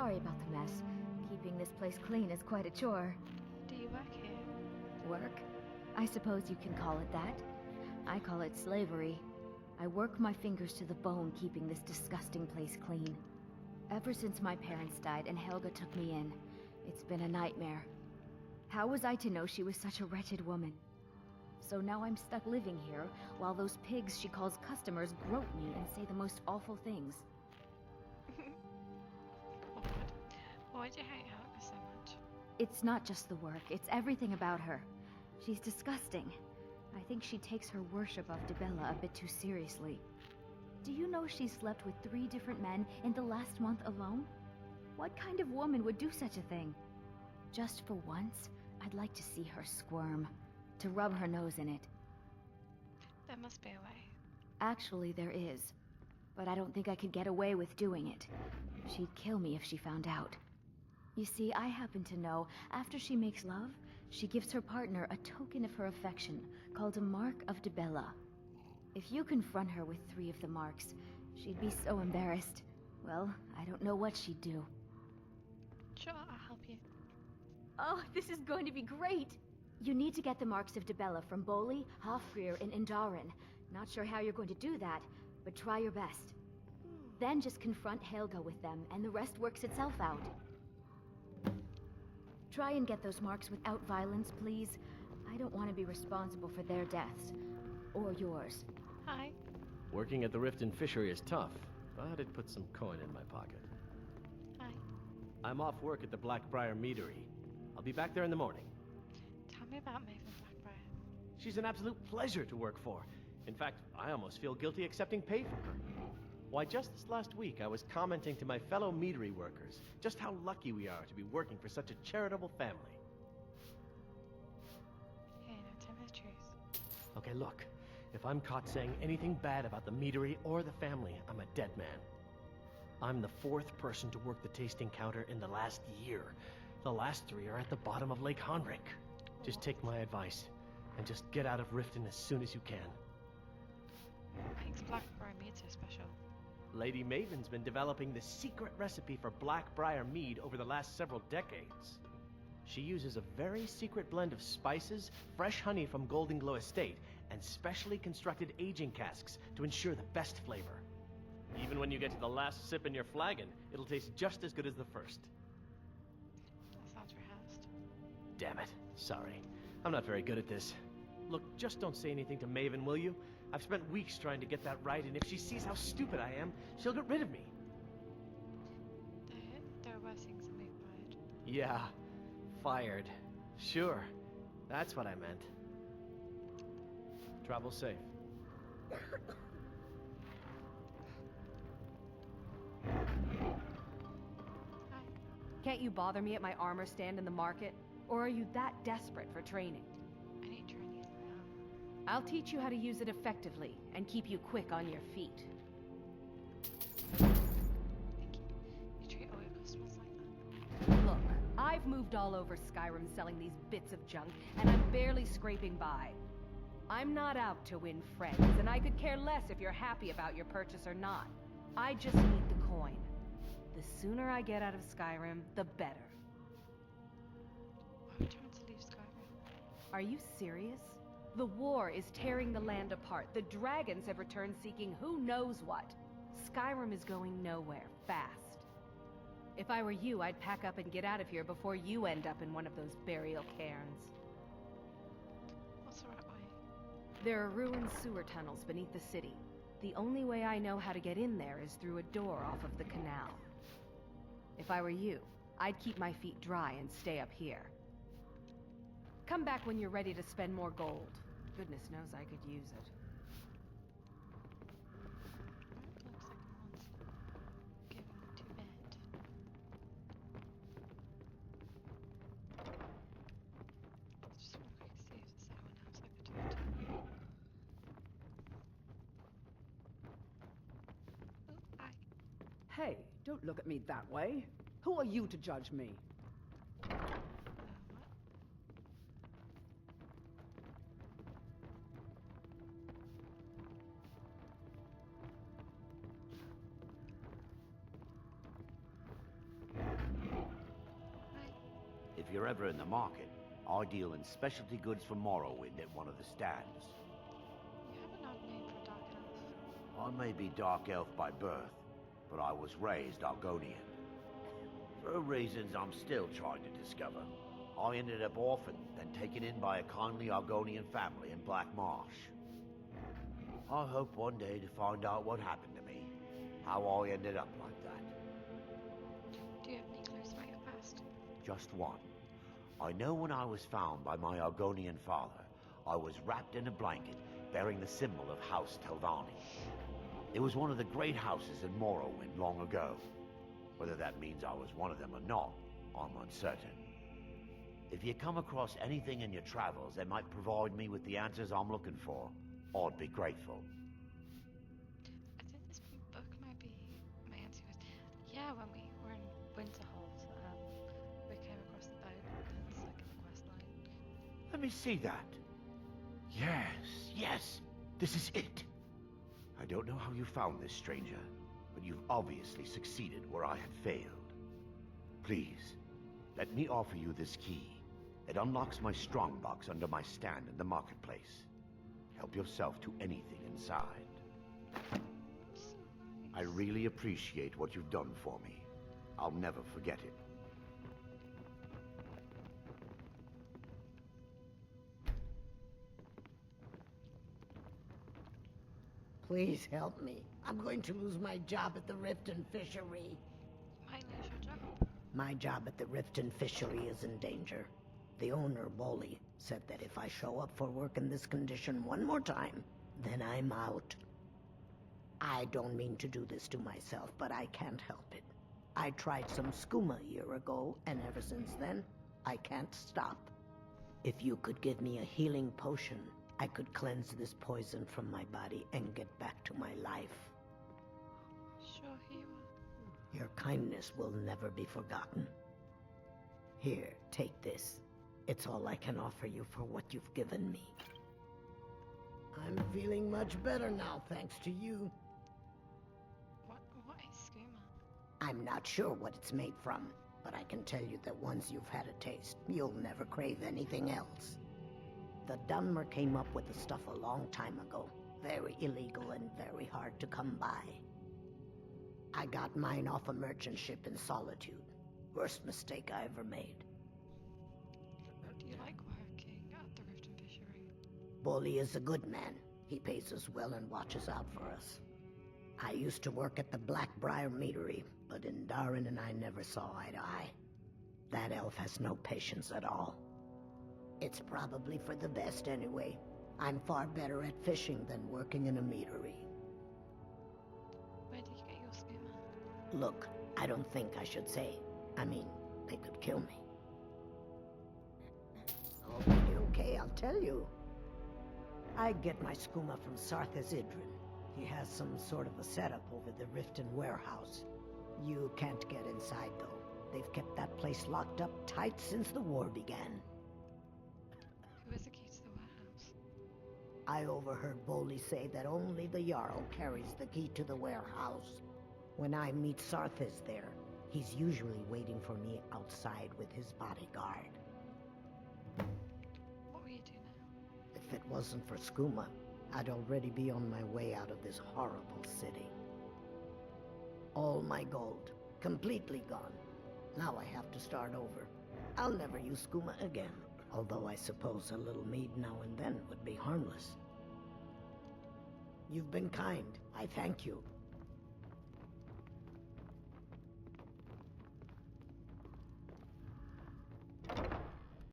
Sorry about the mess. Keeping this place clean is quite a chore. Do you work here? Work? I suppose you can call it that. I call it slavery. I work my fingers to the bone keeping this disgusting place clean. Ever since my parents died and Haelga took me in, it's been a nightmare. How was I to know she was such a wretched woman? So now I'm stuck living here, while those pigs she calls customers grope me and say the most awful things. Oh, God. Why do you hate Haelga so much? It's not just the work, it's everything about her. She's disgusting. I think she takes her worship of Dibella a bit too seriously. Do you know she slept with 3 different men in the last month alone? What kind of woman would do such a thing? Just for once, I'd like to see her squirm. To rub her nose in it. There must be a way. Actually, there is. But I don't think I could get away with doing it. She'd kill me if she found out. You see, I happen to know, after she makes love, she gives her partner a token of her affection, called a Mark of Dibella. If you confront her with 3 of the marks, she'd be so embarrassed. Well, I don't know what she'd do. Sure, I'll help you. Oh, this is going to be great! You need to get the marks of Dibella from Boli, Hofgrir, and Indaren. Not sure how you're going to do that, but try your best. Then just confront Haelga with them, and the rest works itself out. Try and get those marks without violence, please. I don't want to be responsible for their deaths. Or yours. Hi. Working at the Riften Fishery is tough, but it puts some coin in my pocket. Hi. I'm off work at the Blackbriar Meadery. I'll be back there in the morning. Tell me about Maven Blackbriar. She's an absolute pleasure to work for. In fact, I almost feel guilty accepting pay from her. Why, just this last week, I was commenting to my fellow meadery workers just how lucky we are to be working for such a charitable family. Hey, no, tell me the truth. Okay, look. If I'm caught saying anything bad about the meadery or the family, I'm a dead man. I'm the 4th person to work the tasting counter in the last year. The last 3 are at the bottom of Lake Honrik. Just take my advice, and just get out of Riften as soon as you can. What makes Blackbriar mead so special? Lady Maven's been developing the secret recipe for Blackbriar mead over the last several decades. She uses a very secret blend of spices, fresh honey from Golden Glow Estate, and specially constructed aging casks to ensure the best flavor. Even when you get to the last sip in your flagon, it'll taste just as good as the first. That sounds rehearsed. Damn it. Sorry. I'm not very good at this. Look, just don't say anything to Maven, will you? I've spent weeks trying to get that right, and if she sees how stupid I am, she'll get rid of me. There are worse things than being fired. Yeah. Fired. Sure. That's what I meant. Travel safe. Hi. Can't you bother me at my armor stand in the market? Or are you that desperate for training? I need to use my armor. I'll teach you how to use it effectively, and keep you quick on your feet. Thank you. You treat all your customers like that? Look, I've moved all over Skyrim selling these bits of junk, and I'm barely scraping by. I'm not out to win friends, and I could care less if you're happy about your purchase or not. I just need the coin. The sooner I get out of Skyrim, the better. Why would you want to leave Skyrim? Are you serious? The war is tearing the land apart. The dragons have returned seeking who knows what. Skyrim is going nowhere, fast. If I were you, I'd pack up and get out of here before you end up in one of those burial cairns. What's the right way? There are ruined sewer tunnels beneath the city. The only way I know how to get in there is through a door off of the canal. If I were you, I'd keep my feet dry and stay up here. Come back when you're ready to spend more gold. Goodness knows I could use it. Looks like a monster. Going to bed. Just want to quick see if there's anyone else I could talk to. Oh, hi. Hey, don't look at me that way. Who are you to judge me? What? ever in the market, I deal in specialty goods for Morrowind at one of the stands. You have an odd name for a dark elf. I may be Dark Elf by birth, but I was raised Argonian. For reasons I'm still trying to discover, I ended up orphaned, then taken in by a kindly Argonian family in Black Marsh. I hope one day to find out what happened to me, how I ended up like that. Do you have any clues about your past? Just one. I know when I was found by my Argonian father, I was wrapped in a blanket bearing the symbol of House Telvanni. It was one of the great houses in Morrowind long ago. Whether that means I was one of them or not, I'm uncertain. If you come across anything in your travels that might provide me with the answers I'm looking for, I'd be grateful. I think this book might be my answer. Yeah, when we were in Winterhold, we came across the boat that's like in the quest line. Let me see that. Yes, this is it. I don't know how you found this, stranger, but you've obviously succeeded where I had failed. Please, let me offer you this key. It unlocks my strongbox under my stand in the marketplace. Help yourself to anything inside. I really appreciate what you've done for me. I'll never forget it. Please help me. I'm going to lose my job at the Riften Fishery. You might lose your job. My job at the Riften Fishery is in danger. The owner, Bolly, said that if I show up for work in this condition one more time, then I'm out. I don't mean to do this to myself, but I can't help it. I tried some skooma a year ago, and ever since then, I can't stop. If you could give me a healing potion, I could cleanse this poison from my body and get back to my life. Sure, he will. Your kindness will never be forgotten. Here, take this. It's all I can offer you for what you've given me. I'm feeling much better now, thanks to you. What is skooma? I'm not sure what it's made from, but I can tell you that once you've had a taste, you'll never crave anything else. The Dunmer came up with the stuff a long time ago. Very illegal and very hard to come by. I got mine off a merchant ship in Solitude. Worst mistake I ever made. Do you like working at the Riften Fishery? Bolly is a good man. He pays us well and watches out for us. I used to work at the Blackbriar Meadery, but in Darren and I never saw eye to eye. That elf has no patience at all. It's probably for the best anyway. I'm far better at fishing than working in a meadery. Where did you get your skooma? Look, I don't think I should say. I mean, they could kill me. Okay, I'll tell you. I get my skooma from Sarthas Idrin. He has some sort of a setup over the Riften warehouse. You can't get inside, though. They've kept that place locked up tight since the war began. Who has the key to the warehouse? I overheard Bolly say that only the Jarl carries the key to the warehouse. When I meet Sarthas there, he's usually waiting for me outside with his bodyguard. What will you do now? If it wasn't for skooma, I'd already be on my way out of this horrible city. All my gold, completely gone. Now I have to start over. I'll never use skooma again, although I suppose a little mead now and then would be harmless. You've been kind. I thank you.